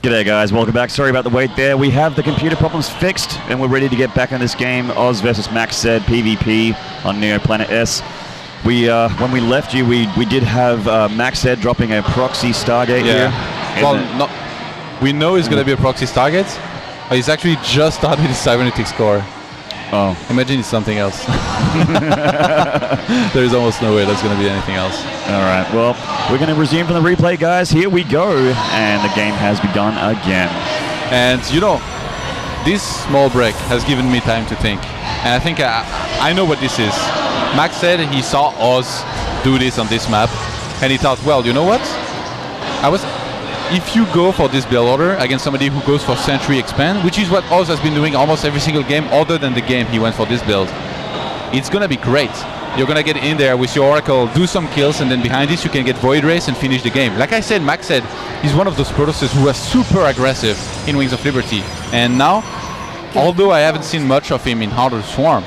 G'day guys, welcome back. Sorry about the wait there. We have the computer problems fixed and we're ready to get back on this game. Oz versus MacSed PvP on Neo Planet S. When we left you, we did have MacSed dropping a proxy Stargate here. Well, we know it's going to be a proxy Stargate, but he's actually just started his cybernetics core. Oh. Imagine it's something else. There is almost no way that's going to be anything else. All right, well, we're going to resume from the replay, guys. Here we go. And the game has begun again. And, you know, this small break has given me time to think. And I think I know what this is. Max said he saw Oz do this on this map. And he thought, well, you know what? If you go for this build order against somebody who goes for Sentry Expand, which is what Oz has been doing almost every single game other than the game he went for this build, it's going to be great. You're going to get in there with your Oracle, do some kills, and then behind this you can get Void Race and finish the game. Like I said, MacSed is one of those Protosses who was super aggressive in Wings of Liberty. And now, although I haven't seen much of him in Harder Swarm,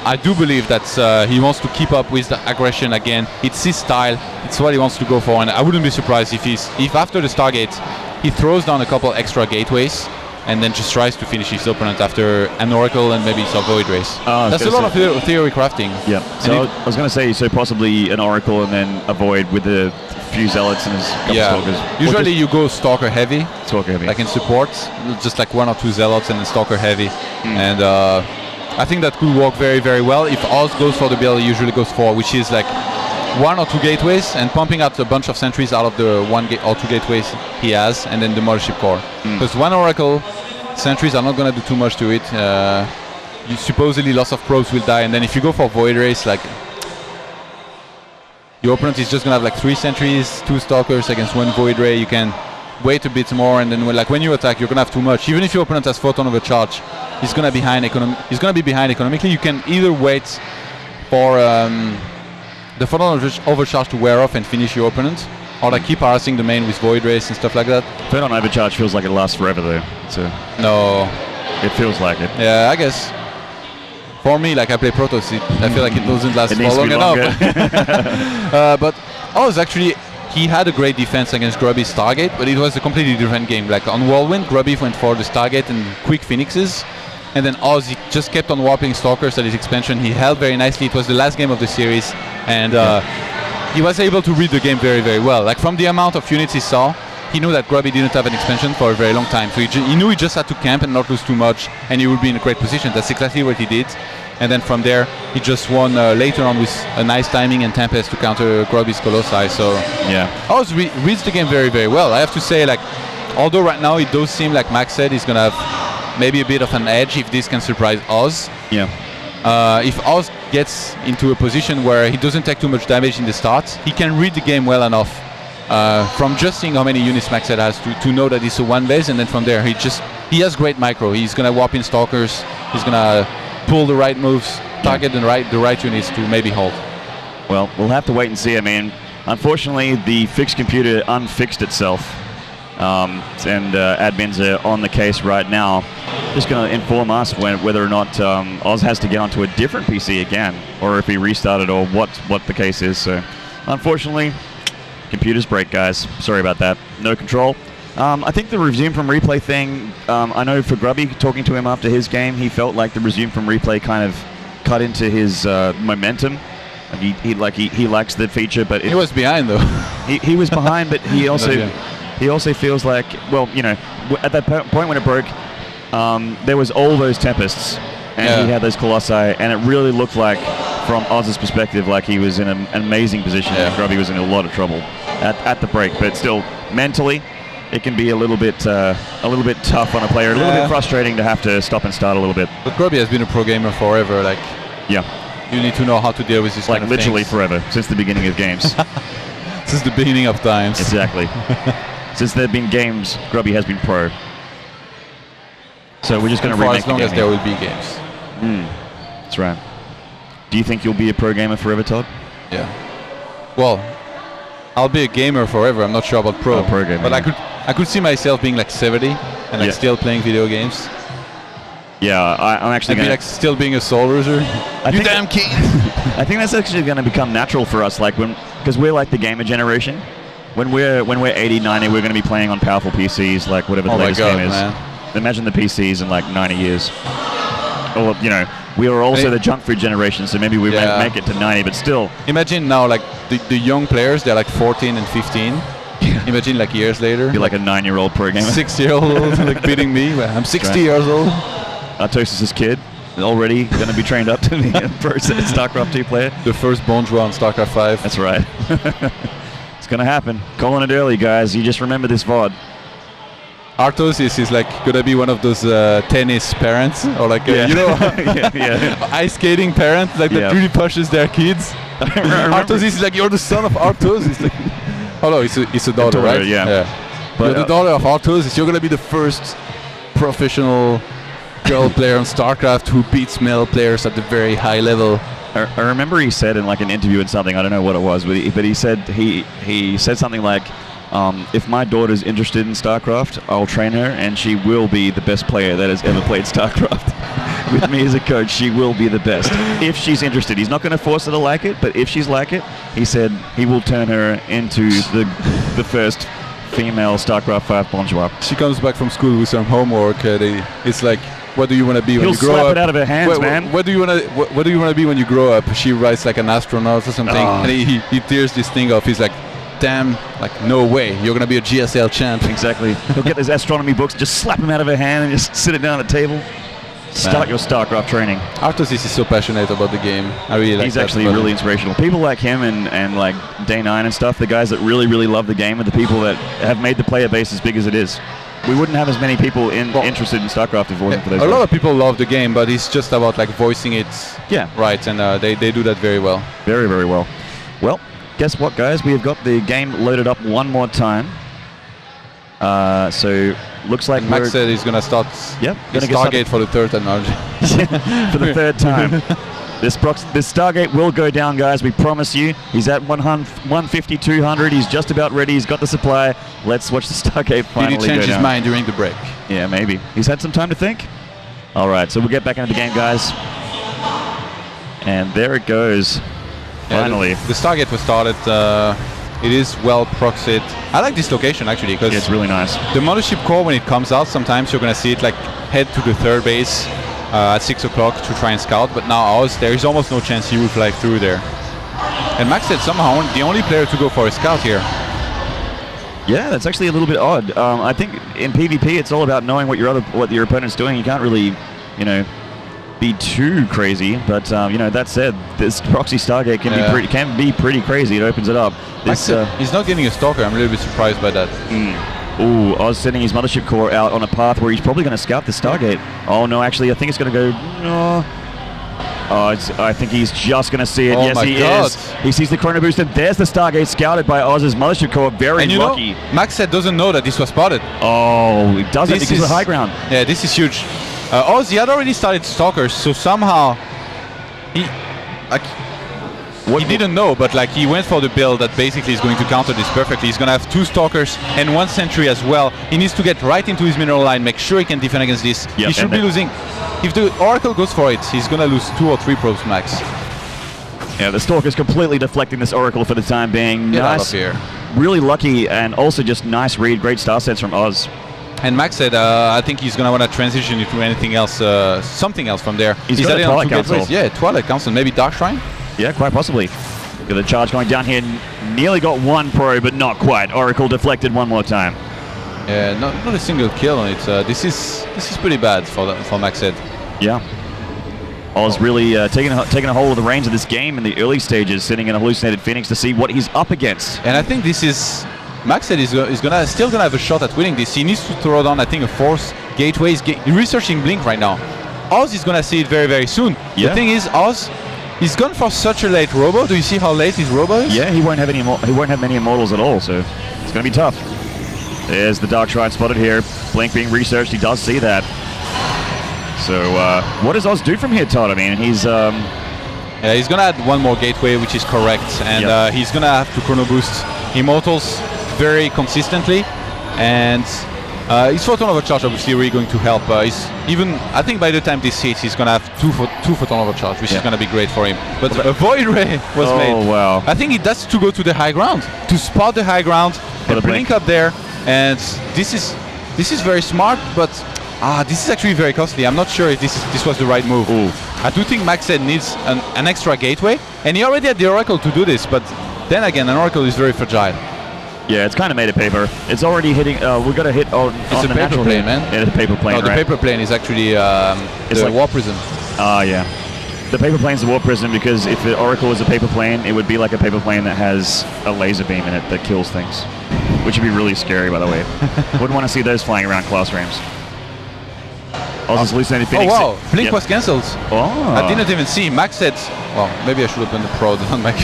I do believe that he wants to keep up with the aggression again. It's his style, it's what he wants to go for, and I wouldn't be surprised if after the Stargate he throws down a couple extra gateways and then just tries to finish his opponent after an Oracle and maybe some Void Race. That's a lot of theory crafting. Yeah, so I was going to say, so possibly an Oracle and then a Void with a few Zealots and his couple Stalkers. Usually you go Stalker heavy. Stalker heavy. Like in support, just like 1 or 2 Zealots and then Stalker heavy. And I think that could work very, very well. If Oz goes for the build, he usually goes for, which is like 1 or 2 gateways and pumping out a bunch of sentries out of the 1 or 2 gateways he has, and then the Mothership Core. Because 1 Oracle, sentries are not going to do too much to it. You supposedly lots of probes will die, and then if you go for Void Race, like your opponent is just going to have like 3 sentries, 2 Stalkers against 1 Void Ray. You can wait a bit more, and then when you attack, you're going to have too much. Even if your opponent has Photon Overcharge, he's going to be behind economically. You can either wait for the Photon Overcharge to wear off and finish your opponent, or like keep harassing the main with Void Race and stuff like that. Photon Overcharge feels like it lasts forever though. So no. It feels like it. Yeah, I guess. For me, like I play Protoss, I feel like it doesn't last for long enough. But Oz actually, he had a great defense against Grubby's Stargate, but it was a completely different game. Like on Whirlwind, Grubby went for the Stargate and quick Phoenixes, and then Oz, he just kept on warping Stalkers at his expansion. He held very nicely. It was the last game of the series, and he was able to read the game very, very well. Like from the amount of units he saw, he knew that Grubby didn't have an expansion for a very long time. So he knew he just had to camp and not lose too much, and he would be in a great position. That's exactly what he did. And then from there, he just won later on with a nice timing and Tempest to counter Grubby's Colossi. So yeah, Oz reads the game very, very well. I have to say, like, although right now it does seem like MacSed is going to have maybe a bit of an edge if this can surprise Oz. Yeah. If Oz gets into a position where he doesn't take too much damage in the start, he can read the game well enough from just seeing how many units MacSed has to know that it's a 1 base, and then from there he has great micro. He's going to warp in Stalkers, he's going to pull the right moves, target the right units to maybe hold. Well, we'll have to wait and see. I mean, unfortunately, the fixed computer unfixed itself, and admins are on the case right now. Just going to inform us whether or not Oz has to get onto a different PC again, or if he restarted, or what the case is. So, unfortunately, computers break, guys. Sorry about that. No control. I think the resume from replay thing, I know for Grubby, talking to him after his game, he felt like the resume from replay kind of cut into his momentum. He likes the feature, but he was behind though. he was behind, but he also feels like, well, you know, at that point when it broke, there was all those Tempests, and he had those Colossi, and it really looked like, from Oz's perspective, like he was in an amazing position. And Grubby was in a lot of trouble at the break, but still mentally, it can be a little bit tough on a player, a little bit frustrating to have to stop and start a little bit. But Grubby has been a pro gamer forever. Like, you need to know how to deal with this. Like kind of literally forever, since the beginning of games. Since the beginning of times. Exactly. Since there have been games, Grubby has been pro. So we're just going to remake as long as there will be games. That's right. Do you think you'll be a pro gamer forever, Todd? Yeah. Well, I'll be a gamer forever. I'm not sure about pro. Pro gamer. But I could see myself being like 70 and like still playing video games. Yeah, I'm actually going to... like still being a soul loser. You damn king! I think that's actually going to become natural for us, like because we're like the gamer generation. when we're 80, 90, we're going to be playing on powerful PCs, like whatever the latest game is. Man. Imagine the PCs in like 90 years. Or, you know, we are also the junk food generation, so maybe we make it to 90, but still. Imagine now, like, the young players, they're like 14 and 15. Imagine, like, years later. Be like a 9-year-old pro gamer. 6-year-old, like, beating me. I'm 60 years old. Artosis' kid, already going to be trained up to be a pro StarCraft 2 player. The first bonjour on StarCraft 5. That's right. It's going to happen. Calling it early, guys. You just remember this VOD. Artosis is like gonna be one of those tennis parents, or like you know, ice skating parents, like that really pushes their kids. Artosis is like, you're the son of Artosis. Like, oh no, it's a daughter, right? Yeah. But you're the daughter of Artosis. You're gonna be the first professional girl player on StarCraft who beats male players at the very high level. I remember he said in like an interview and something, I don't know what it was, but he said he said something like, if my daughter's interested in StarCraft, I'll train her, and she will be the best player that has ever played StarCraft. With me as a coach, she will be the best. If she's interested. He's not going to force her to like it, but if she's like it, he said he will turn her into the first female StarCraft 5 bonjour. She comes back from school with some homework. It's like, what do you want to be when you grow up? He'll slap it out of her hands, man. What do you want to be when you grow up? She writes like an astronaut or something, and he tears this thing off. He's like, damn, like, no way, you're gonna be a GSL champ. Exactly. He'll get those astronomy books, just slap them out of her hand and just sit it down at the table. Start your StarCraft training. Artosis is so passionate about the game. I really like He's actually really inspirational. People like him and like Day 9 and stuff, the guys that really, really love the game, are the people that have made the player base as big as it is. We wouldn't have as many people interested in StarCraft if it wasn't for those guys. A lot of people love the game, but it's just about like voicing it right, and they do that very well. Very, very well. Well, guess what, guys? We have got the game loaded up one more time. So looks like MacSed is going to start Stargate for the third time now. For the third time. This Stargate will go down, guys. We promise you. He's at 150, 200. He's just about ready. He's got the supply. Let's watch the Stargate finally go down. Did he change his mind during the break? Yeah, maybe. He's had some time to think. All right, so we'll get back into the game, guys. And there it goes. Finally. The Stargate was started. It is well proxied. I like this location actually because it's really nice. The Mothership Core, when it comes out, sometimes you're gonna see it like head to the third base at 6 o'clock to try and scout. But now ours, there is almost no chance he will fly through there. And MacSed somehow the only player to go for a scout here. Yeah, that's actually a little bit odd. I think in PvP it's all about knowing what your opponent's doing. You can't really, you know, be too crazy, but you know, that said, this proxy Stargate can be pretty crazy. It opens it up. He's not getting a stalker. I'm a little bit surprised by that. Ooh, Oz sending his Mothership Core out on a path where he's probably going to scout the Stargate. Oh no, actually, I think it's going to go. No. I think he's just going to see it. Yes, he is. He sees the Chrono Booster. There's the Stargate scouted by Oz's Mothership Core. Very lucky. MacSed doesn't know that this was spotted. Oh, he doesn't because of the high ground. Yeah, this is huge. Oz, he had already started stalkers, so somehow he didn't know, but like he went for the build that basically is going to counter this perfectly. He's going to have 2 stalkers and 1 sentry as well. He needs to get right into his mineral line, make sure he can defend against this. He should be losing. If the Oracle goes for it, he's going to lose 2 or 3 probes max. Yeah, the Stalker's completely deflecting this Oracle for the time being. Get out of here. Really lucky, and also just nice read. Great star sets from Oz. And MacSed, I think he's going to want to transition into anything else, something else from there. He's got a Twilight Council. Yeah, Twilight Council, maybe Dark Shrine? Yeah, quite possibly. Got the charge going down here. Nearly got 1 pro, but not quite. Oracle deflected one more time. Yeah, not a single kill on it. This is pretty bad for MacSed. Yeah. Oz really taking a hold of the reins of this game in the early stages, sitting in a hallucinated Phoenix to see what he's up against. And I think this is... MacSed is still gonna have a shot at winning this. He needs to throw down, I think, a 4th gateway. He's researching Blink right now. Oz is gonna see it very, very soon. Yeah. The thing is, Oz, he's gone for such a late robo. Do you see how late his robo is? Yeah, he won't have many immortals at all, so it's gonna be tough. There's the Dark Shrine spotted here. Blink being researched. He does see that. So what does Oz do from here, Todd? I mean, he's yeah, he's gonna add 1 more gateway, which is correct, and he's gonna have to chrono boost Immortals very consistently, and His photon overcharge obviously really going to help. I think by the time this hits, he's going to have two photon overcharge, which is going to be great for him. But a void ray was made. Oh, wow. I think it does to go to the high ground, to spot the high ground, and blink up there. And this is very smart, but this is actually very costly. I'm not sure if this was the right move. Ooh. I do think MacSed needs an extra gateway, and he already had the Oracle to do this, but then again, an Oracle is very fragile. Yeah, it's kind of made of paper. It's already hitting. We've got to hit on It's a the paper plane, man. Yeah, the paper plane. No, the paper plane is actually It's the like Warp Prism. Yeah. The paper plane's the Warp Prism because if the Oracle is a paper plane, it would be like a paper plane that has a laser beam in it that kills things, which would be really scary, by the way. Wouldn't want to see those flying around classrooms. Also, hallucinating Phoenix. Oh wow, Blink was cancelled. Oh. I didn't even see. MacSed. Well, maybe I should open the Pro, not Mac.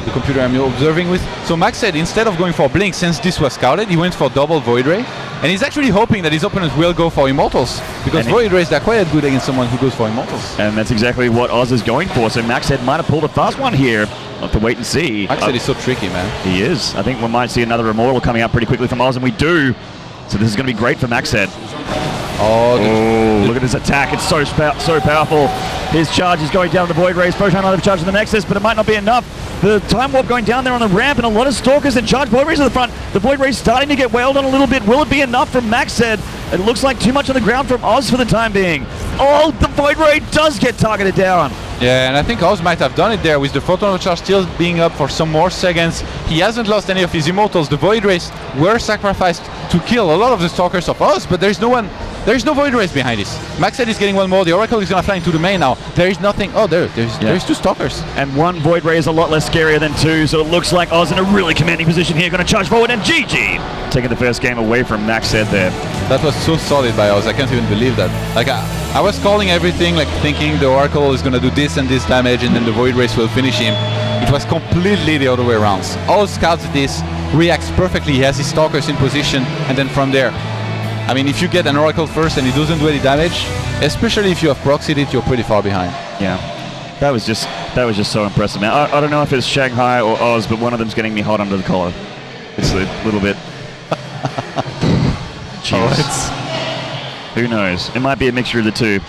The computer I'm observing with. So MacSed, instead of going for Blink, since this was scouted, he went for double Void Ray. And he's actually hoping that his opponent will go for Immortals. Because Void Rays are quite good against someone who goes for Immortals. And that's exactly what Oz is going for. So MacSed might have pulled a fast one here. We'll have to wait and see. MacSed is so tricky, man. He is. I think we might see another Immortal coming out pretty quickly from Oz, and we do. So this is going to be great for MacSed. Oh, look at his attack. It's so powerful. His charge is going down the Void Rays. Proton might have charged the Nexus, but it might not be enough. The Time Warp going down there on the ramp, and a lot of Stalkers and charged Void Rays at the front. The Void Rays starting to get wailed on a little bit. Will it be enough from MacSed? It looks like too much on the ground from Oz for the time being. Oh, the Void Ray does get targeted down. Yeah, and I think Oz might have done it there with the Photon Overcharge still being up for some more seconds. He hasn't lost any of his Immortals. The Void Rays were sacrificed to kill a lot of the Stalkers of Oz, but there's no Void Rays behind this. MacSed is getting one more. The Oracle is going to fly into the main now. There is nothing. Oh, there's two Stalkers. And one Void Ray is a lot less scarier than two, so it looks like Oz in a really commanding position here. Going to charge forward, and GG! Taking the first game away from MacSed there. That was so solid by Oz. I can't even believe that. Like, I was calling everything, like thinking the Oracle is going to do this and this damage, and then the Void Rays will finish him. It was completely the other way around. Oz scouts this, reacts perfectly. He has his Stalkers in position, and then from there, I mean, if you get an Oracle first and it doesn't do any damage, especially if you have proxied it, you're pretty far behind. Yeah, that was just so impressive, man. I don't know if it's Shanghai or Oz, but one of them's getting me hot under the collar. It's a little bit. Jeez. Who knows? It might be a mixture of the two. So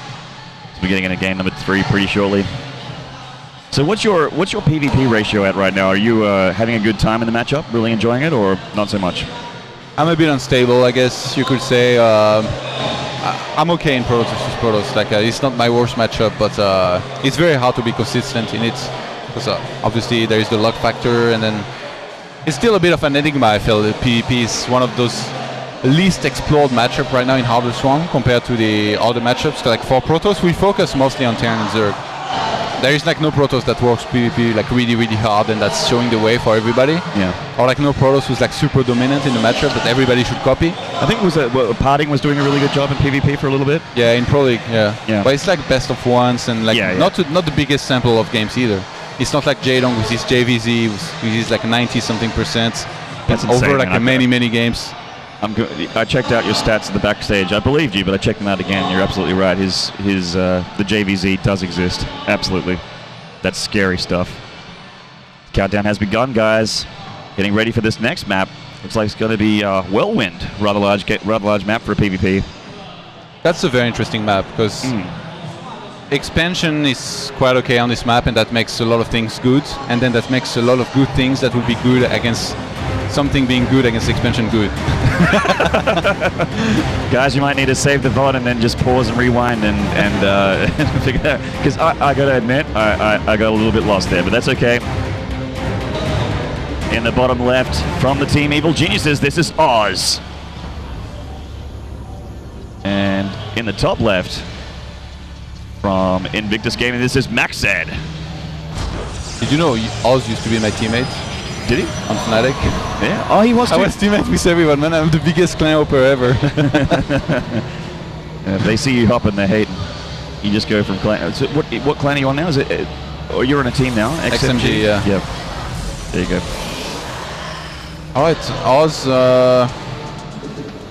we're getting into game number 3 pretty shortly. So what's your PvP ratio at right now? Are you having a good time in the matchup? Really enjoying it, or not so much? I'm a bit unstable, I guess you could say. I'm okay in Protoss versus Protoss. Like, it's not my worst matchup, but it's very hard to be consistent in it. Because obviously there is the luck factor, and then it's still a bit of an enigma. I feel the PvP is one of those least explored matchup right now in Harder Swarm compared to the other matchups. Like for Protoss, we focus mostly on Terran and Zerg. There is like no Protoss that works PvP like really hard and that's showing the way for everybody. Yeah. Or like no Protoss who's like super dominant in the matchup that everybody should copy. I think it was Parting was doing a really good job in PvP for a little bit. Yeah, in Pro League, yeah. But it's like best of ones and like not the biggest sample of games either. It's not like Jaedong with his JVZ with his like 90-something%. That's over like many games. I checked out your stats at the backstage. I believed you, but I checked them out again. You're absolutely right. The JVZ does exist. Absolutely. That's scary stuff. Countdown has begun, guys. Getting ready for this next map. Looks like it's going to be Whirlwind. Rather large map for a PvP. That's a very interesting map because expansion is quite okay on this map, and that makes a lot of things good. And then that makes a lot of good things that will be good against something being good against expansion good. Guys, you might need to save the VOD and then just pause and rewind and figure it out. Because I got to admit, I got a little bit lost there, but that's okay. In the bottom left, from the Team Evil Geniuses, this is Oz. And in the top left, from Invictus Gaming, this is MacSed. Did you know Oz used to be my teammate? Did he? On Fnatic. Yeah. Oh, he was too. I was teammate with everyone, man. I'm the biggest clan opener ever. If they see you hopping, they're hating. You just go from clan. So what clan are you on now? Is it? Or you're on a team now? XMG, yeah. Yep. There you go. All right, Oz.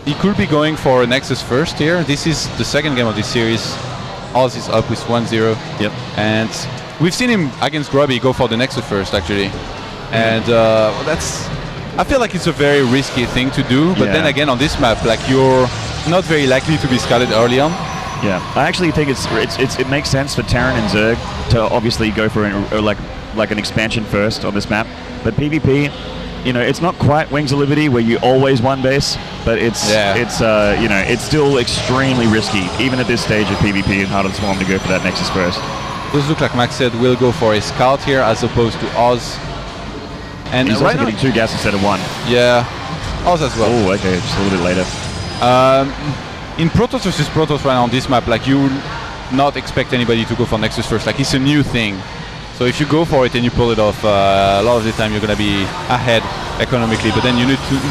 He could be going for a Nexus first here. This is the second game of this series. Oz is up with 1-0. Yep. And we've seen him against Grubby go for the Nexus first, actually. And I feel like it's a very risky thing to do, but then again on this map, like you're not very likely to be scouted early on. Yeah, I actually think it makes sense for Terran and Zerg to obviously go for like an expansion first on this map, but PvP, you know, it's not quite Wings of Liberty where you always one base, but it's you know, it's still extremely risky even at this stage of PvP and Heart of the Swarm to go for that Nexus first. Does look like MacSed will go for a scout here as opposed to Oz. And he's right also getting 2 gas instead of 1. Yeah, Oz as well. Oh, okay, just a little bit later. In Protoss versus Protoss right now on this map, like you will not expect anybody to go for Nexus first. Like it's a new thing. So if you go for it and you pull it off, a lot of the time you're gonna be ahead economically. But then you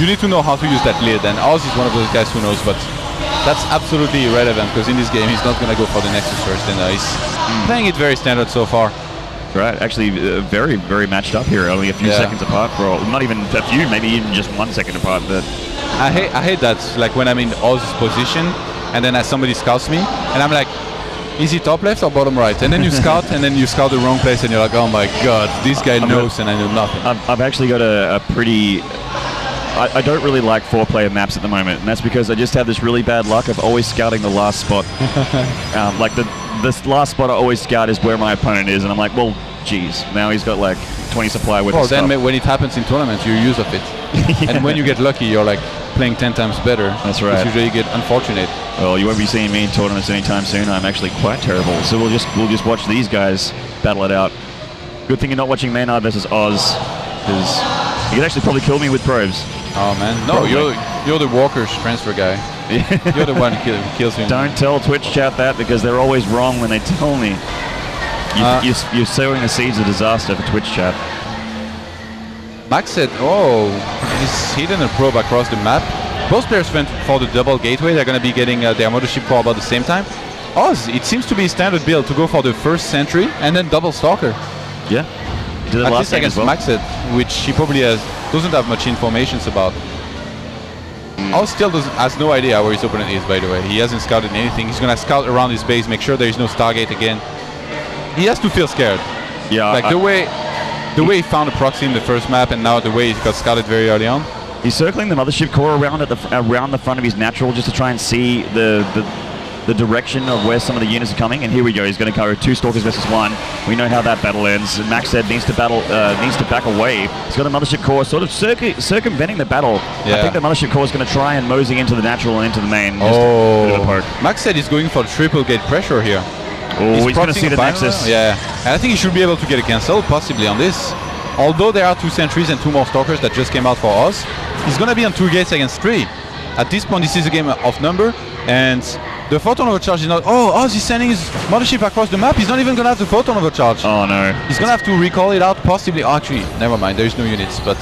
need to know how to use that lid. And Oz is one of those guys who knows, but that's absolutely irrelevant because in this game he's not gonna go for the Nexus first. And he's playing it very standard so far. Right, actually very, very matched up here. Only a few seconds apart, for not even a few, maybe even just 1 second apart. But I hate that, like when I'm in Oz's position and then somebody scouts me and I'm like, is he top left or bottom right? And then you scout and then you scout the wrong place and you're like, oh my god, this guy knows and I know nothing. I've actually got a pretty... I don't really like 4-player maps at the moment, and that's because I just have this really bad luck of always scouting the last spot. Like this last spot I always scout is where my opponent is, and I'm like, well, geez, now he's got like 20 supply with his stuff. Then when it happens in tournaments, you use of it. And when you get lucky, you're like playing 10 times better. That's right. Usually you get unfortunate. Well, you won't be seeing me in tournaments anytime soon. I'm actually quite terrible. So we'll just watch these guys battle it out. Good thing you're not watching Maynard versus Oz, because you could actually probably kill me with probes. Oh man, no, you're the Walker's transfer guy. You're the one who kills me. Don't tell Twitch chat that, because they're always wrong when they tell me. You're sowing the seeds of disaster for Twitch chat. MacSed, he's hidden a probe across the map. Both players went for the double gateway. They're going to be getting their mothership core about the same time. Oz, it seems to be a standard build to go for the first sentry and then double stalker. Yeah. At least against MacSed, which he probably doesn't have much information about. Oz still has no idea where his opponent is, by the way. He hasn't scouted anything. He's going to scout around his base, make sure there is no Stargate again. He has to feel scared. Yeah. Like the way he found a proxy in the first map and now the way he got scouted very early on. He's circling the mothership core around the front of his natural just to try and see the direction of where some of the units are coming, and here we go. He's going to go 2 Stalkers versus 1. We know how that battle ends. MacSed needs to back away. He's got a mothership core sort of circumventing the battle. Yeah. I think the mothership core is going to try and mosey into the natural and into the main. Just a bit of a poke. MacSed is going for triple gate pressure here. Oh, he's going to see the Nexus. Yeah, and I think he should be able to get a cancel possibly on this. Although there are 2 sentries and 2 more Stalkers that just came out for Oz, he's going to be on 2 gates against 3. At this point, this is a game of number, and the photon overcharge is not... Oh, Oz is sending his mothership across the map. He's not even going to have the photon overcharge. Oh, no. He's going to have to recall it out, possibly. Oh, actually, never mind. There is no units, but...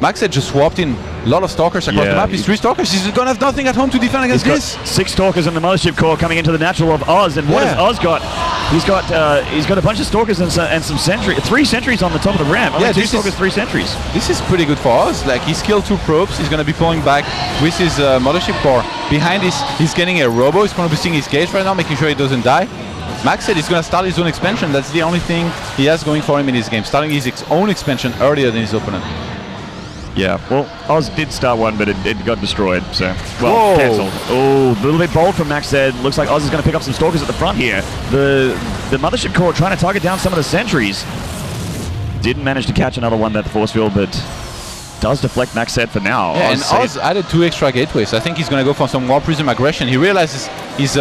MacSed just swapped in a lot of Stalkers across the map. He's 3 Stalkers. He's going to have nothing at home to defend against this. 6 Stalkers in the mothership core coming into the natural of Oz. And what has Oz got? He's got a bunch of Stalkers and some sentries. 3 sentries on the top of the ramp. Yeah, 2 Stalkers, 3 sentries. This is pretty good for Oz. Like, he's killed 2 probes. He's going to be pulling back with his mothership core. Behind this, he's getting a robo. He's going to be seeing his gauge right now, making sure he doesn't die. MacSed is going to start his own expansion. That's the only thing he has going for him in this game. Starting his own expansion earlier than his opponent. Yeah, well, Oz did start one, but it got destroyed, so... Well, cancelled. Oh, a little bit bold from MacSed. Looks like Oz is going to pick up some Stalkers at the front here. The mothership core trying to target down some of the sentries. Didn't manage to catch another one that force field, but does deflect MacSed for now. Yeah, and Oz added 2 extra gateways. I think he's going to go for some War Prism aggression. He realizes he's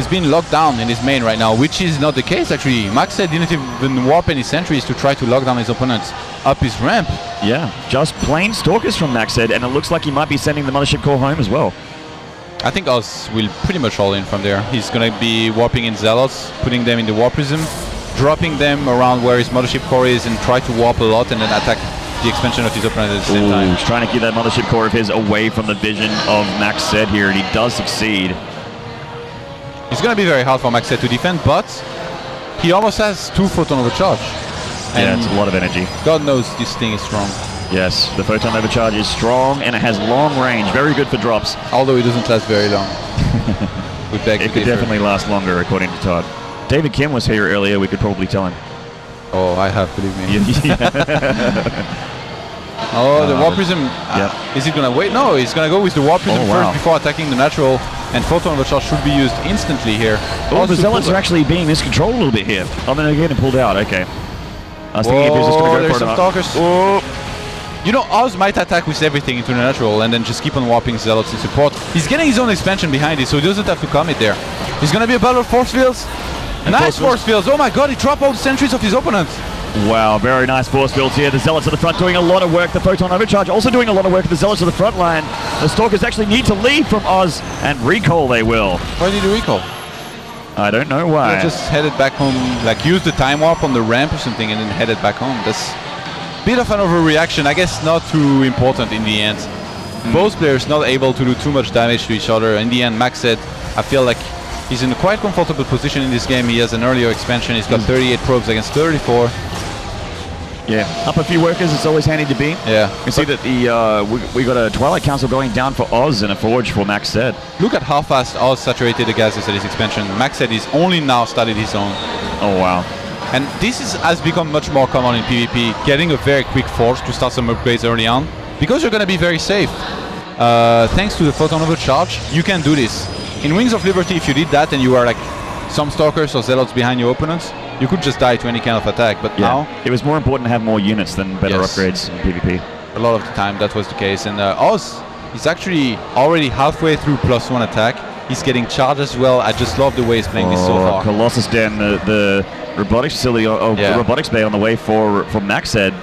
been locked down in his main right now, which is not the case, actually. MacSed didn't even warp any sentries to try to lock down his opponents up his ramp. Yeah, just plain Stalkers from MacSed, and it looks like he might be sending the mothership core home as well. I think Oz will pretty much all in from there. He's going to be warping in Zealots, putting them in the War Prism, dropping them around where his mothership core is, and try to warp a lot and then attack the expansion of his opponent at the same time. He's trying to keep that mothership core of his away from the vision of MacSed here, and he does succeed. It's going to be very hard for MacSed to defend, but he almost has 2 photon overcharge. Yeah, it's a lot of energy. God knows this thing is strong. Yes, the photon overcharge is strong and it has long range. Very good for drops. Although it doesn't last very long. It could definitely last longer, according to Todd. David Kim was here earlier. We could probably tell him. Oh, I have, believe me. Yeah. Oh, the Warp Prism. Is it going to wait? No, he's going to go with the Warp Prism first before attacking the natural. And Photon Overcharge should be used instantly here. Oh, the Zealots are actually being miscontrolled a little bit here. Oh, then they're getting pulled out. Okay. I was thinking if he was just going to go for it. Stalkers. You know, Oz might attack with everything into the natural and then just keep on warping Zealots in support. He's getting his own expansion behind it, so he doesn't have to commit there. He's going to be a battle of force fields. Nice force fields. Oh my god, he dropped all the sentries of his opponent. Wow, very nice force fields here. The Zealots at the front doing a lot of work. The Photon Overcharge also doing a lot of work. The Zealots at the front line. The Stalkers actually need to leave from Oz and recall they will. Why did he recall? I don't know why. They just headed back home, like used the time warp on the ramp or something and then headed back home. That's a bit of an overreaction. I guess not too important in the end. Both players not able to do too much damage to each other. In the end, MacSed, I feel like he's in a quite comfortable position in this game. He has an earlier expansion. He's got 38 probes against 34. Yeah, up a few workers, it's always handy to be. Yeah. You can see that the we got a Twilight Council going down for Oz and a Forge for MacSed. Look at how fast Oz saturated the gases at his expansion. MacSed is only now started his own. Oh, wow. And this has become much more common in PvP, getting a very quick Forge to start some upgrades early on, because you're going to be very safe. Thanks to the Photon Overcharge, you can do this. In Wings of Liberty, if you did that and you are like some Stalkers or Zealots behind your opponents, you could just die to any kind of attack, but now it was more important to have more units than better upgrades in PvP. A lot of the time that was the case, and Oz is actually already halfway through +1 attack. He's getting charged as well. I just love the way he's playing this so far. Colossus Den, the robotics facility, the robotics bay on the way for MacSed,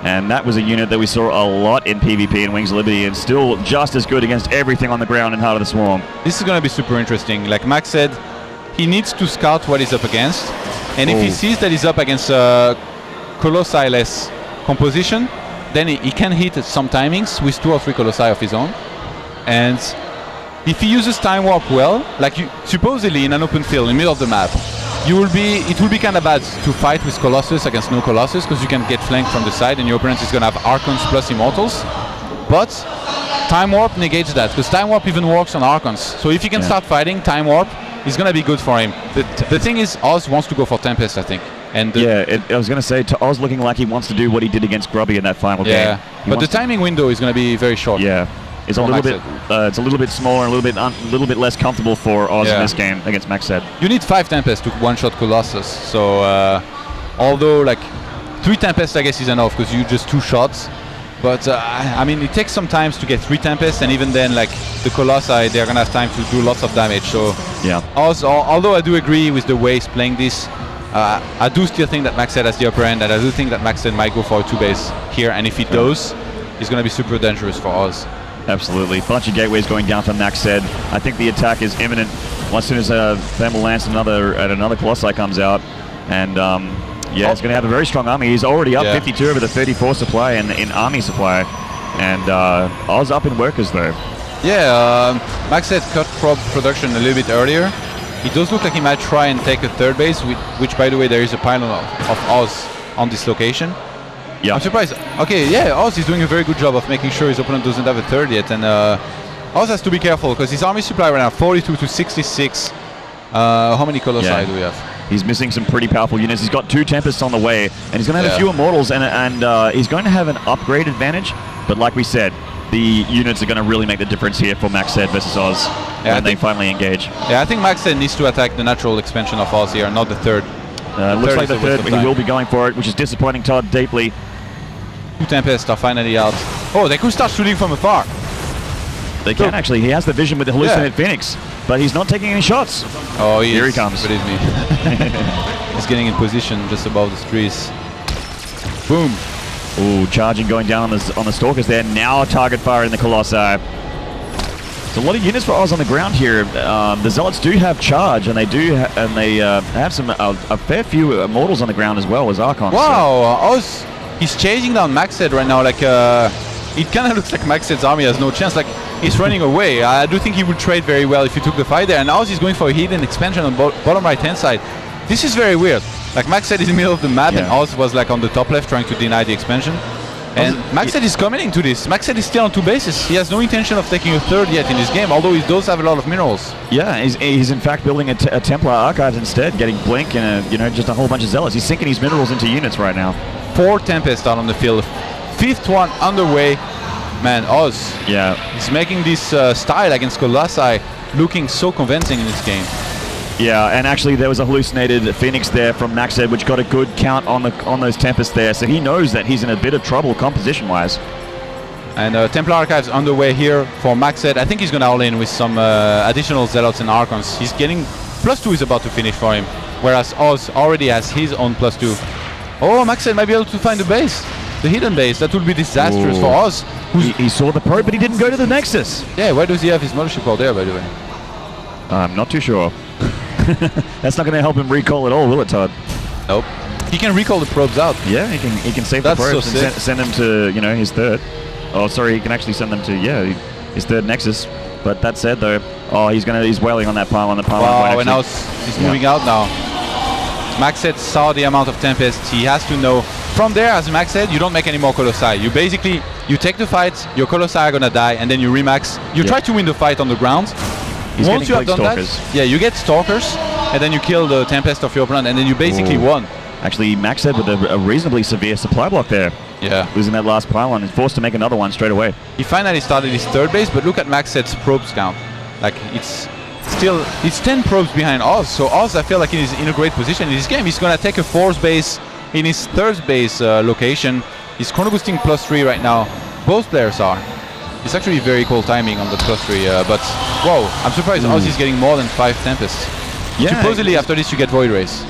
and that was a unit that we saw a lot in PvP in Wings of Liberty, and still just as good against everything on the ground in Heart of the Swarm. This is going to be super interesting. Like MacSed, he needs to scout what he's up against. And if he sees that he's up against a Colossi-less composition, then he can hit at some timings with 2 or 3 Colossi of his own. And if he uses Time Warp well, like supposedly in an open field in the middle of the map, it will be kind of bad to fight with Colossus against no Colossus, because you can get flanked from the side and your opponent is going to have Archons plus Immortals. But Time Warp negates that, because Time Warp even works on Archons. So if he can start fighting Time Warp, it's going to be good for him. The thing is, Oz wants to go for Tempest, I think. And I was going to say, Oz looking like he wants to do what he did against Grubby in that final game. Yeah, but the timing window is going to be very short. Yeah, it's a little bit smaller, a little bit less comfortable for Oz in this game against MacSed. You need 5 Tempests to one-shot Colossus. So although like 3 Tempests, I guess is enough, because you just 2 shots. But I mean, it takes some time to get 3 Tempests, and even then, like the Colossi, they're gonna have time to do lots of damage. So Oz, although I do agree with the way he's playing this, I do still think that MacSed has the upper end, and I do think that MacSed might go for a 2-base here. And if he does, it's gonna be super dangerous for Oz. Absolutely, bunch of gateways going down from MacSed. I think the attack is imminent. As soon as Thermal Lance another Colossi comes out, and yeah, it's going to have a very strong army. He's already up 52 over the 34 supply in army supply. And Oz up in workers, though. Yeah, MacSed cut probe production a little bit earlier. It does look like he might try and take a 3rd base, which, by the way, there is a pylon of Oz on this location. Yeah. I'm surprised. Okay, yeah, Oz is doing a very good job of making sure his opponent doesn't have a 3rd yet. And Oz has to be careful, because his army supply right now, 42 to 66. How many Colossi do we have? He's missing some pretty powerful units. He's got 2 Tempests on the way, and he's going to have a few Immortals, and he's going to have an upgrade advantage. But like we said, the units are going to really make the difference here for MacSed versus Oz when they finally engage. Yeah, I think MacSed needs to attack the natural expansion of Oz here, not the 3rd. Looks like the 3rd, but he will be going for it, which is disappointing Todd deeply. 2 Tempests are finally out. Oh, they could start shooting from afar. They can actually. He has the vision with the Hallucinate Phoenix, but he's not taking any shots. Oh, here he comes. Believe me. He's getting in position just above the trees. Boom. Ooh, charging going down on the Stalkers there. Now target fire in the Colossi. There's a lot of units for Oz on the ground here. The Zealots do have charge, and they have some a fair few Immortals on the ground as well as Archons. Wow, Oz, he's chasing down MacSed right now. Like it kind of looks like MacSed's army has no chance. Like he's running away. I do think he would trade very well if he took the fight there. And Oz is going for a hidden expansion on bottom right-hand side. This is very weird. Like MacSed is in the middle of the map, and Oz was like on the top left trying to deny the expansion. And MacSed is committing to this. MacSed is still on 2 bases. He has no intention of taking a third yet in this game, although he does have a lot of minerals. Yeah, he's in fact building a Templar Archives instead, getting Blink and just a whole bunch of Zealots. He's sinking his minerals into units right now. 4 Tempests out on the field. 5th one underway. Man, Oz. Yeah. He's making this style against Colossi looking so convincing in this game. Yeah, and actually there was a hallucinated Phoenix there from MacSed, which got a good count on those Tempests there, so he knows that he's in a bit of trouble composition-wise. And Templar Archives underway here for MacSed. I think he's going to all-in with some additional Zealots and Archons. He's getting +2 is about to finish for him, whereas Oz already has his own +2. Oh, MacSed might be able to find the base, the hidden base. That would be disastrous for Oz. He saw the probe, but he didn't go to the Nexus. Yeah, why does he have his mothership all there, by the way? I'm not too sure. That's not going to help him recall at all, will it, Todd? Nope. He can recall the probes out. Yeah, he can save the probes and send them to his third. Oh, sorry, he can actually send them to his third Nexus. But that said, though, he's wailing on that pylon. Wow, and now he's moving out now. MacSed saw the amount of Tempests. He has to know. From there, as MacSed, you don't make any more Colossi. You basically take the fight. Your Colossi are gonna die, and then you remax. You try to win the fight on the ground. Once you have done that, you get Stalkers, and then you kill the Tempest of your opponent, and then you basically won. Actually, MacSed with a reasonably severe supply block there. Yeah. Losing that last pylon and forced to make another one straight away. He finally started his third base, but look at MacSed's probes count. Like, it's 10 probes behind Oz, so Oz, I feel like he's in a great position in this game. He's gonna take a 4th base in his 3rd base location. He's chrono boosting +3 right now. Both players are. It's actually very cool timing on the +3, but whoa, I'm surprised Oz is getting more than 5 Tempests. Yeah, supposedly after this you get Void Rays.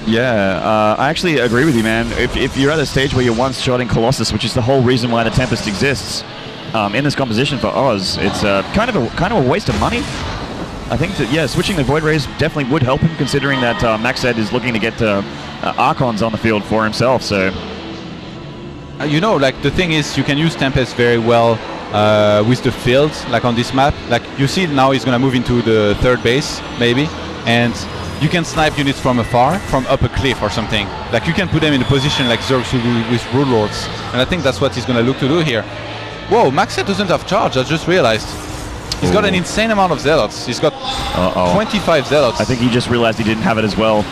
Yeah, I actually agree with you, man. If you're at a stage where you're one-shotting Colossus, which is the whole reason why the Tempest exists, in this composition for Oz, it's kind of a waste of money. I think that, switching the Void Rays definitely would help him, considering that MacSed is looking to get Archons on the field for himself, so... like, the thing is, you can use Tempest very well with the field, like on this map. Like, you see now he's gonna move into the 3rd base, maybe, and you can snipe units from afar, from up a cliff or something. Like, you can put them in a position like Zergs with Brood Lords, and I think that's what he's gonna look to do here. Whoa, MacSed doesn't have charge, I just realized. He's got an insane amount of Zealots. He's got 25 Zealots. I think he just realized he didn't have it as well.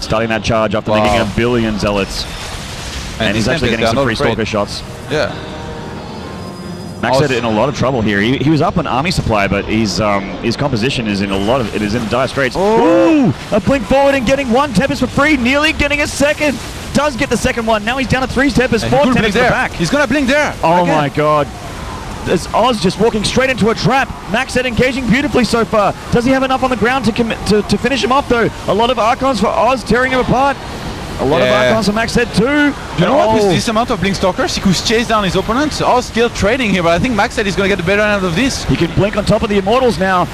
Starting that charge after making 1 billion Zealots. And he's actually getting some free Stalker shots. Yeah. MacSed in a lot of trouble here. He was up on army supply, but his composition is in dire straits. Oh! A blink forward and getting 1 Tempest for free, nearly getting a 2nd. Does get the 2nd one. Now he's down to 3 Tempests, 4 Tempests in the back. He's gonna blink there. Oh my god. There's Oz just walking straight into a trap. MacSed engaging beautifully so far. Does he have enough on the ground to finish him off though? A lot of Archons for Oz, tearing him apart. A lot of Archons for MacSed too. You know what? With this amount of Blink Stalkers, he could chase down his opponents. Oz still trading here, but I think MacSed is going to get the better end of this. He can blink on top of the Immortals now.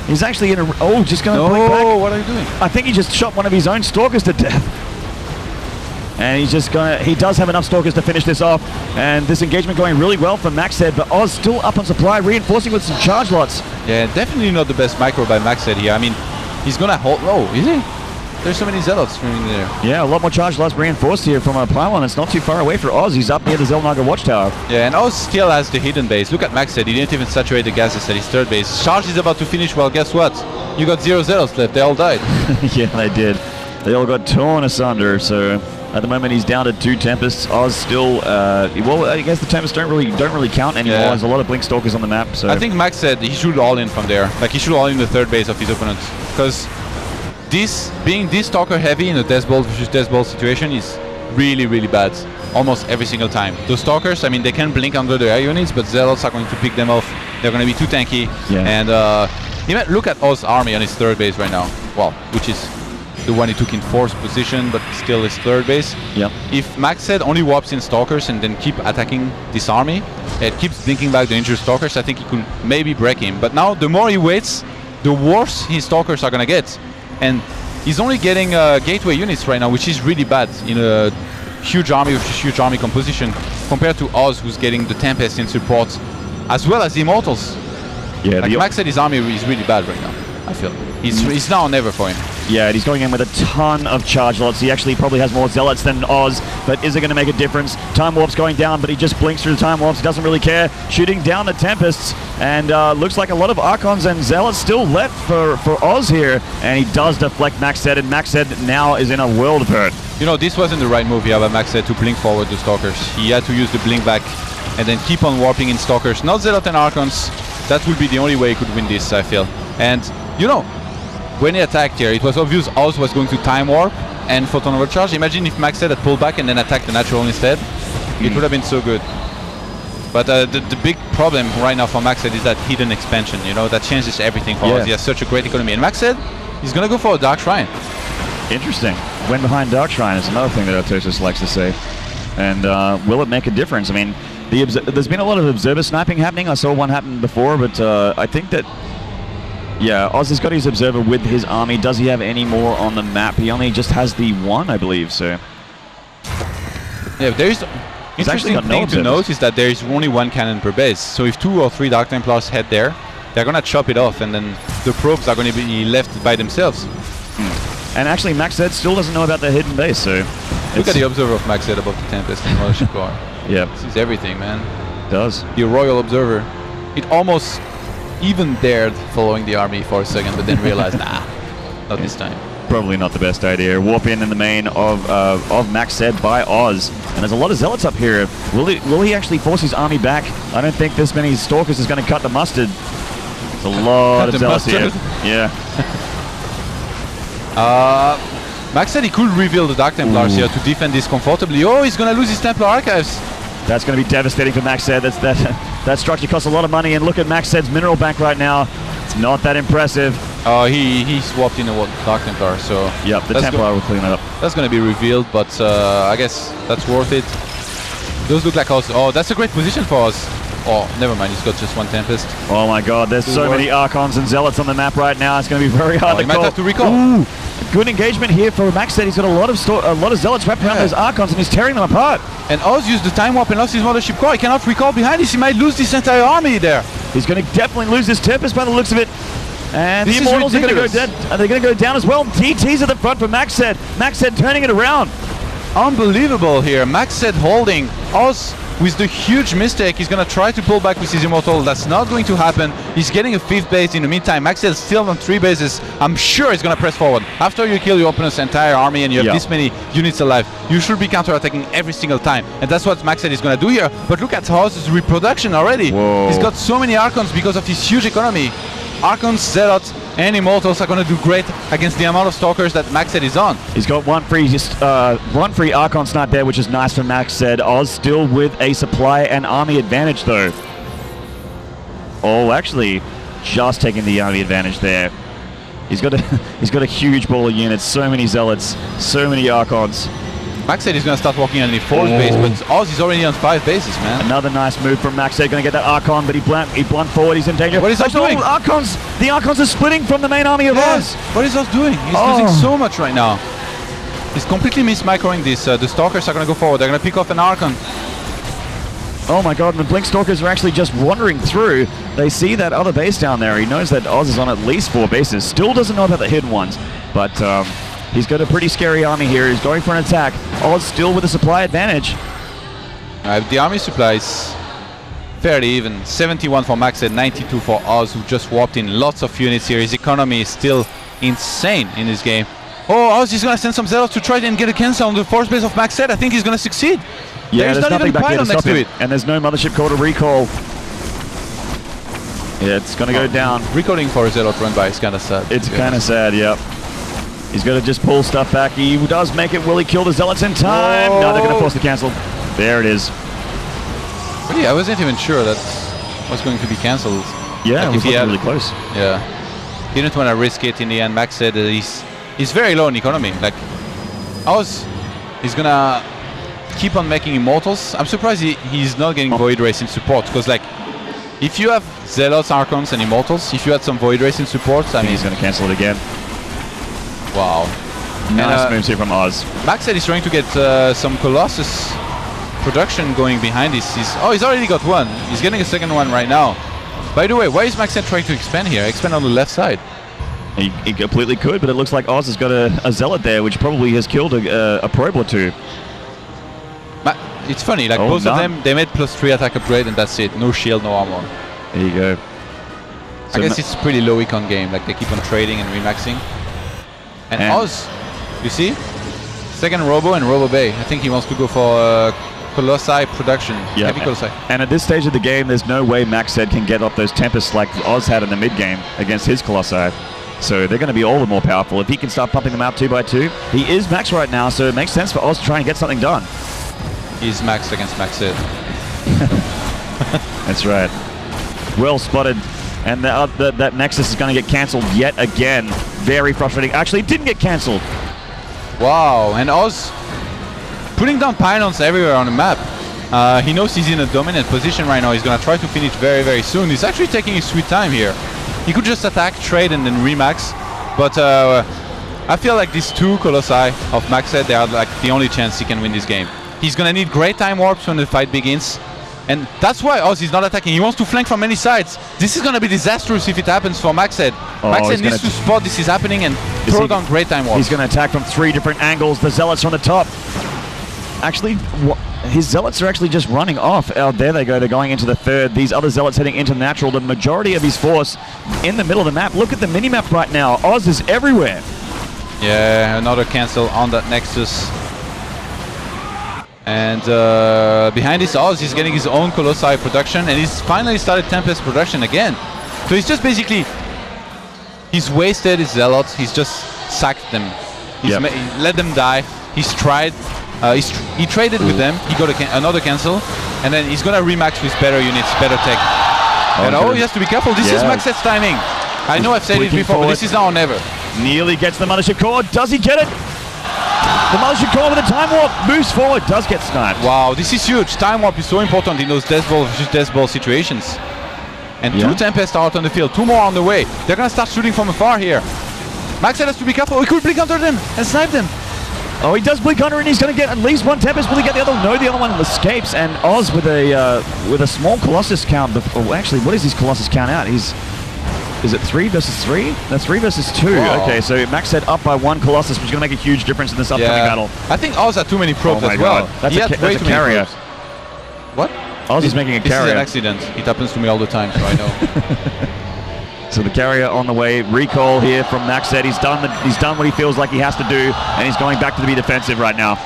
He's actually in a... Oh, just going to blink back. Oh, what are you doing? I think he just shot one of his own Stalkers to death. And he's just going to... He does have enough Stalkers to finish this off. And this engagement going really well for MacSed, but Oz still up on supply, reinforcing with some charge lots. Yeah, definitely not the best micro by MacSed here. I mean, he's going to hold... Oh, is he? There's so many Zealots running there. Yeah, a lot more charge lots reinforced here from a pylon. It's not too far away for Oz. He's up near the Xel'Naga Watchtower. Yeah, and Oz still has the hidden base. Look at MacSed. He didn't even saturate the gases at his 3rd base. Charge is about to finish. Well, guess what? You got 0 Zealots left. They all died. Yeah, they did. They all got torn asunder. So at the moment, he's down to 2 Tempests. Oz still, well, I guess the Tempests don't really count anymore. Yeah. There's a lot of Blink Stalkers on the map. So I think MacSed, he should all in from there. Like, he should all in the 3rd base of his opponent, because being this Stalker heavy in a Death Bolt versus Death Bolt situation is really, really bad. Almost every single time. Those Stalkers, I mean, they can blink under the air units, but Zealots are going to pick them off. They're going to be too tanky. Yeah. And look at Oz's army on his 3rd base right now. Well, which is the one he took in 4th position, but still his 3rd base. Yeah. If MacSed only warps in Stalkers and then keep attacking this army, it keeps blinking back the injured Stalkers, I think he could maybe break him. But now, the more he waits, the worse his Stalkers are going to get. And he's only getting gateway units right now, which is really bad in a huge army with huge army composition, compared to Oz, who's getting the Tempest in support, as well as the Immortals. Yeah, like MacSed, his army is really bad right now, I feel. It's now or never for him. Yeah, and he's going in with a ton of charge lots. He actually probably has more Zealots than Oz, but is it going to make a difference? Time Warp's going down, but he just blinks through the Time Warps. He doesn't really care. Shooting down the Tempests, and looks like a lot of Archons and Zealots still left for Oz here, and he does deflect MacSed, and MacSed now is in a world of hurt. You know, this wasn't the right move here by MacSed to blink forward the Stalkers. He had to use the blink back and then keep on warping in Stalkers. Not Zealot and Archons. That would be the only way he could win this, I feel. And, you know, when he attacked here, it was obvious Oz was going to Time Warp and Photon Overcharge. Imagine if MacSed had pulled back and then attacked the Natural instead. It would have been so good. But the big problem right now for MacSed is that hidden expansion, you know, that changes everything for us. He has such a great economy. And MacSed, he's going to go for a Dark Shrine. Interesting. When behind Dark Shrine is another thing that Artosis likes to say. And will it make a difference? I mean, there's been a lot of observer sniping happening. I saw one happen before, but I think that, yeah, Oz has got his observer with his army. Does he have any more on the map? He only just has the one, I believe, so. Yeah, there is... Interesting thing to note is that there is only one cannon per base. So if 2 or 3 Dark Templars head there, they're going to chop it off, and then the probes are going to be left by themselves. And actually, MacSed still doesn't know about the hidden base, so... Look at the observer of MacSed above the Tempest and Mothership Core. Yeah. This is everything, man. It does. The Royal Observer. It almost even dared following the army for a second, but then realized, nah, not this time. Probably not the best idea. Warp in the main of MacSed by Oz. And there's a lot of Zealots up here. Will he actually force his army back? I don't think this many Stalkers is going to cut the mustard. There's a lot of Zealots here. Yeah. MacSed, he could reveal the Dark Templars here to defend this comfortably. Oh, he's going to lose his Templar Archives. That's going to be devastating for MacSed. That structure costs a lot of money, and look at MacSed's mineral bank right now. It's not that impressive. Oh, he swapped in a Dark Templar, so... Yep, the Templar will clean it up. That's going to be revealed, but I guess that's worth it. Those look like us. Oh, that's a great position for us. Oh, never mind, he's got just one Tempest. Oh my god, there's so many Archons and Zealots on the map right now. It's going to be very hard to call. He might have to recall. Ooh, good engagement here for MacSed. He's got a lot of Zealots wrapped around those Archons, and he's tearing them apart. And Oz used the Time Warp and lost his Mothership Core. He cannot recall behind this. He might lose this entire army there. He's going to definitely lose this Tempest by the looks of it. And this the Immortals are going to go dead. Are they going to go down as well? TT's at the front for MacSed. MacSed turning it around. Unbelievable here. MacSed holding. Oz with the huge mistake. He's going to try to pull back with his Immortal. That's not going to happen. He's getting a 5th base in the meantime. MacSed still on 3 bases. I'm sure he's going to press forward. After you kill your opponent's entire army and you have this many units alive, you should be counterattacking every single time. And that's what MacSed is going to do here. But look at Oz's reproduction already. Whoa. He's got so many Archons because of his huge economy. Archons, Zealots, and Immortals are going to do great against the amount of Stalkers that MacSed is on. He's got one free Archon snipe there, which is nice for MacSed. Oz still with a supply and army advantage, though. Oh, actually, just taking the army advantage there. He's got a huge ball of units, so many Zealots, so many Archons. MacSed is going to start walking on the 4th base, but Oz is already on 5 bases, man. Another nice move from MacSed. Going to get that Archon, but he blunt forward. He's in danger. What is Oz doing? The Archons are splitting from the main army of Oz. What is Oz doing? He's losing so much right now. He's completely mismicroing this. The Stalkers are going to go forward. They're going to pick off an Archon. Oh my god, and the Blink Stalkers are actually just wandering through. They see that other base down there. He knows that Oz is on at least 4 bases. Still doesn't know about the hidden ones, but he's got a pretty scary army here. He's going for an attack. Oz still with a supply advantage. The army supply is fairly even. 71 for MacSed, 92 for Oz, who just warped in lots of units here. His economy is still insane in this game. Oh, Oz is going to send some Zealots to try and get a cancel on the 4th base of MacSed. I think he's going to succeed. Yeah, there's not even a pylon next to it. And there's no Mothership Core to recall. Yeah, it's going to go down. Recalling for a Zealot run by is kind of sad. It's kind of sad, yep. He's going to just pull stuff back. He does make it. Will he kill the Zealots in time? Whoa. No, they're going to force the cancel. There it is. Really, I wasn't even sure that was going to be cancelled. Yeah, like it was really close. Yeah. He didn't want to risk it in the end. Max said he's very low in economy. Like, Oz is going to keep on making Immortals. I'm surprised he's not getting Void Race in support, because like, if you have Zealots, Archons, and Immortals, if you had some Void Race in support, I mean... He's going to cancel it again. Wow. Nice moves here from Oz. MacSed is trying to get some Colossus production going behind this. He's already got one. He's getting a second one right now. By the way, why is MacSed trying to expand here? Expand on the left side. He completely could, but it looks like Oz has got a Zealot there, which probably has killed a probe or two. it's funny, like Oh, both of none. them, they made +3 attack upgrade and that's it. No shield, no armor. There you go. I guess it's pretty low econ game, like they keep on trading and remaxing. And Oz, you see? Second Robo and Robo Bay. I think he wants to go for Colossi production, heavy Colossi. And at this stage of the game, there's no way MacSed can get up those Tempests like Oz had in the mid game against his Colossi. So they're going to be all the more powerful. If he can start pumping them out 2 by 2, he is max right now, so it makes sense for Oz to try and get something done. He's maxed against MacSed. That's right. Well spotted. And that Nexus is going to get cancelled yet again. Very frustrating. Actually, it didn't get cancelled. Wow, and Oz putting down pylons everywhere on the map. He knows he's in a dominant position right now. He's going to try to finish very, very soon. He's actually taking his sweet time here. He could just attack, trade, and then remax. But I feel like these 2 Colossi of MacSed, they are like the only chance he can win this game. He's going to need great time warps when the fight begins. And that's why Oz is not attacking. He wants to flank from many sides. This is going to be disastrous if it happens for MacSed. MacSed needs to spot this is happening and throw down great time warps. He's going to attack from 3 different angles. The Zealots from the top. Actually, his Zealots are actually just running off. Oh, there they go. They're going into the 3rd. These other Zealots heading into natural. The majority of his force in the middle of the map. Look at the mini-map right now. Oz is everywhere. Yeah, another cancel on that Nexus. And behind this Oz, he's getting his own Colossi production, and he's finally started Tempest production again. So he's just basically, he's wasted his Zealots, he's just sacked them. He let them die, he's tried, he traded with them, he got another cancel, and then he's gonna remax with better units, better tech. And he has to be careful, this is MacSed's timing. I know I've said it before, but this is now or never. Nearly gets the Mothership Core, does he get it? The Mothership Core with a time warp moves forward, does get sniped. Wow, this is huge. Time warp is so important in those Death Ball versus Death Ball situations. And 2 Tempests are out on the field, 2 more on the way. They're gonna start shooting from afar here. MacSed has to be careful. He could blink under them and snipe them. Oh, he does blink under, and he's going to get at least 1 Tempest. Will he get the other? No, the other one escapes. And Oz with a small Colossus count. Oh, actually, what is his Colossus count out? Is it 3 versus 3? No, 3 versus 2. Wow. Okay, so MacSed up by 1 Colossus, which is going to make a huge difference in this upcoming battle. I think Oz had too many probes as well. That's a carrier. What? Oz is making a carrier. This is an accident. It happens to me all the time, so I know. So the carrier on the way. Recall here from MacSed. He's done what he feels like he has to do, and he's going back to be defensive right now.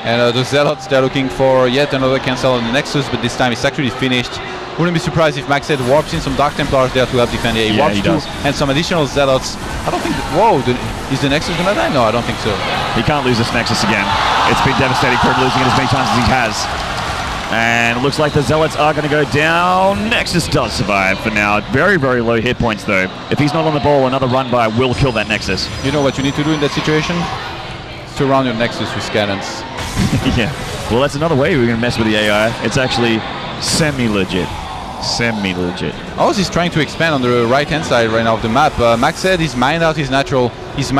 And the Zealots, they're looking for yet another cancel on the Nexus, but this time it's actually finished. Wouldn't be surprised if MacSed warps in some Dark Templars there to help defend. Yeah, he warps too, and some additional Zealots. I don't think is the Nexus gonna die? No, I don't think so. He can't lose this Nexus again. It's been devastating for him, losing it as many times as he has. And it looks like the Zealots are going to go down. Nexus does survive for now. Very, very low hit points, though. If he's not on the ball, another run by will kill that Nexus. You know what you need to do in that situation? Surround your Nexus with cannons. Yeah. Well, that's another way we're going to mess with the AI. It's actually semi-legit. Semi-legit. Oz is trying to expand on the right-hand side right now of the map. MacSed is mined out his natural. He's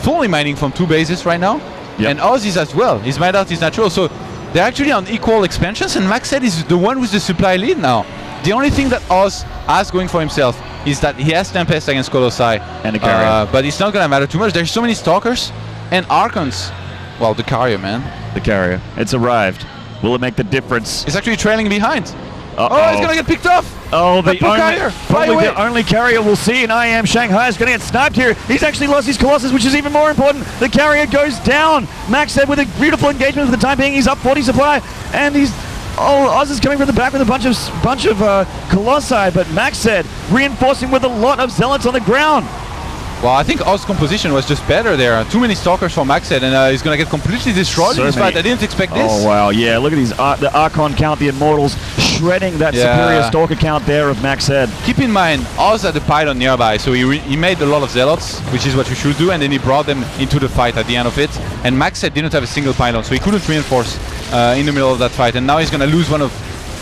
fully mining from 2 bases right now. Yep. And Oz is as well. He's mined out his natural. So they're actually on equal expansions, and MacSed is the one with the supply lead now. The only thing that Oz has going for himself is that he has Tempest against Colossi. And the carrier. But it's not going to matter too much. There's so many Stalkers and Archons. Well, the carrier, man. The carrier. It's arrived. Will it make the difference? It's actually trailing behind. Oh, he's going to get picked off. Oh, probably the only carrier we'll see in IEM Shanghai is going to get sniped here. He's actually lost his Colossus, which is even more important. The carrier goes down. MacSed with a beautiful engagement for the time being. He's up 40 supply, and Oz is coming from the back with a bunch of Colossi, but MacSed reinforcing with a lot of Zealots on the ground. Well, I think Oz's composition was just better there. Too many Stalkers for MacSed, and he's going to get completely destroyed in this fight. I didn't expect this. Oh, wow. Yeah, look at these. The Archon count, the Immortals, shredding that superior Stalker count there of MacSed. Keep in mind, Oz had the pylon nearby, so he made a lot of Zealots, which is what you should do, and then he brought them into the fight at the end of it. And MacSed didn't have a single pylon, so he couldn't reinforce in the middle of that fight. And now he's going to lose one of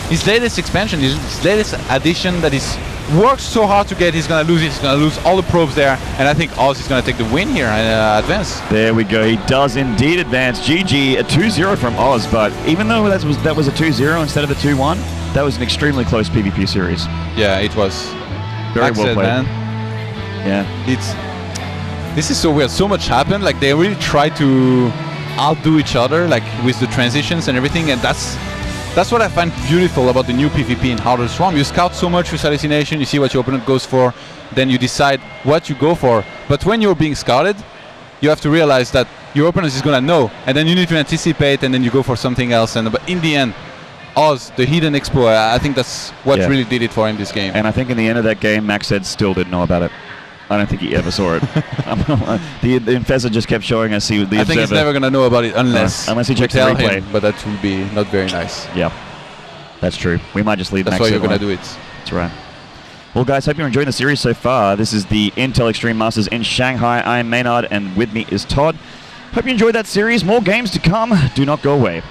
his latest expansion, his latest addition that is worked so hard to get. He's going to lose it. He's going to lose all the probes there, and I think Oz is going to take the win here and advance. There we go. He does indeed advance. GG, a 2-0 from Oz, but even though that was a 2-0 instead of a 2-1, that was an extremely close PvP series. Yeah, it was. Very well played. Man. Yeah. This is so weird. So much happened. Like, they really tried to outdo each other, like with the transitions and everything, and that's what I find beautiful about the new PvP in Harder Swarm. You scout so much with hallucination, you see what your opponent goes for, then you decide what you go for. But when you're being scouted, you have to realize that your opponent is gonna know, and then you need to anticipate, and then you go for something else. But in the end, Oz, the hidden expo, I think that's what really did it for him this game. And I think in the end of that game, MacSed still didn't know about it. I don't think he ever saw it. The Infesa just kept showing us the I think he's never going to know about it unless he checks the replay. But that will be not very nice. Yeah, that's true. We might just leave That's MacSed why you're going to do alone. it. That's right. Well, guys, hope you're enjoying the series so far. This is the Intel Extreme Masters in Shanghai. I am Maynard, and with me is Todd. Hope you enjoyed that series. More games to come. Do not go away.